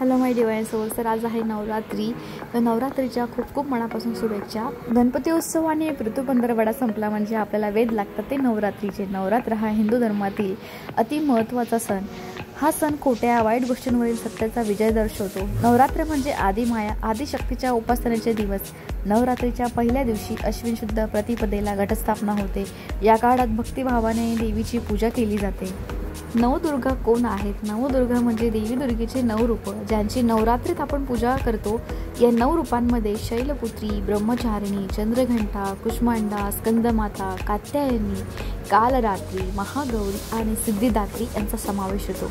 Hello माय divine souls. तर आज आहे नवरात्री. तर नवरात्रीच्या खूप खूप मनापासून शुभेच्छा. गणपती उत्सव आणि ऋतुपंधरवडा संपला म्हणजे आपल्याला वेध लागतात ते नवरात्रीचे. नवरात्र हा हिंदू धर्मातील अति महत्त्वाचा सण. हा सण खोट्या वाईट गोष्टींवरील सत्याचा विजय दर्शवतो. नवरात्र म्हणजे आदिमाया आदिशक्तीच्या उपासनेचे दिवस. नवरात्रीच्या पहिल्या दिवशी अश्विन शुद्ध प्रतिपदेला घटस्थापना होते. या काळात भक्तिभावाने देवीची पूजा केली जाते. नवदुर्गा कोण आहेत? नवदुर्गा म्हणजे देवी दुर्गेचे 9 रूप, ज्यांची नवरात्रीत आपण पूजा करतो. या 9 रूपांमध्ये शैलपुत्री, ब्रह्मचारिणी, चंद्रघंटा, कुष्मांडा, स्कंदमाता, कात्यायनी, कालरात्री, महागौरी आणि सिद्धिदात्री यांचा समावेश होतो.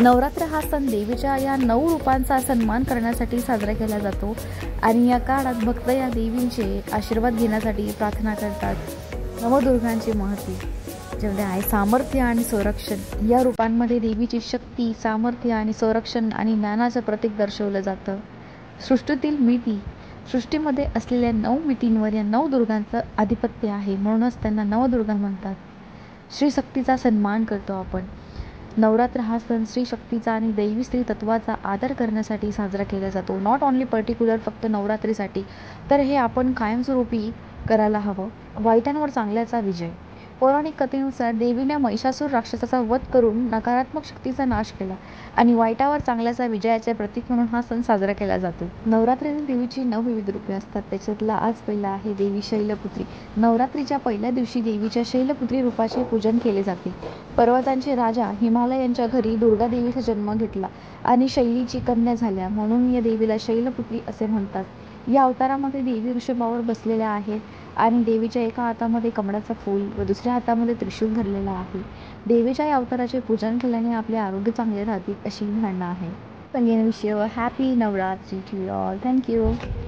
नवरात्र हा सण देवीच्या या 9 रूपांचा सन्मान करण्यासाठी साजरा केला जातो आणि या काळात भक्त या देवींचे आशीर्वाद घेण्यासाठी प्रार्थना करतात. नवदुर्गांचे महत्त्व जेवढे आहे सामर्थ्य आणि संरक्षण. या रूपांमध्ये देवीची शक्ती, सामर्थ्य आणि संरक्षण आणि ज्ञानाचं प्रतीक दर्शवलं जातं. सृष्टीतील मिती, सृष्टीमध्ये असलेल्या 9 मितींवर या 9 दुर्गांचं आधिपत्य आहे, म्हणूनच त्यांना नवदुर्गा म्हणतात. स्त्रीशक्तीचा सन्मान करतो आपण. नवरात्र हा सण स्त्रीशक्तीचा आणि दैवी स्त्री तत्वाचा आदर करण्यासाठी साजरा केला जातो. नॉट ओन्ली पर्टिक्युलर फक्त नवरात्रीसाठी, तर हे आपण कायमस्वरूपी करायला हवं. वाईटांवर चांगल्याचा विजय. पौराणिक कथेनुसार देवीने महिषासूर राक्षसाचा वध करून नकारात्मक शक्तीचा नाश केला आणि वाईटावर चांगल्याचा विजयाचे प्रतीक म्हणून हा सण साजरा केला जातो. नवरात्रीतील देवीची 9 विविध रूपे असतात. त्याच्यातला आज पहिला आहे देवी शैलपुत्री. नवरात्रीच्या पहिल्या दिवशी देवीच्या शैलपुत्री रूपाचे पूजन केले जाते. पर्वतांचे राजा हिमालय यांच्या घरी दुर्गा देवीचा जन्म घेतला आणि शैलीची कन्या झाल्या, म्हणून या देवीला शैलपुत्री असे म्हणतात. या अवतारामध्ये देवी वृषभावर बसलेल्या आहेत आणि देवीच्या एका हातामध्ये कमळाचं फूल व दुसऱ्या हातामध्ये त्रिशूल धरलेला आहे. देवीच्या या अवताराचे पूजन केल्याने आपले आरोग्य चांगले राहते अशी धारणा आहे. Again wish you a happy Navratri to all. Thank you.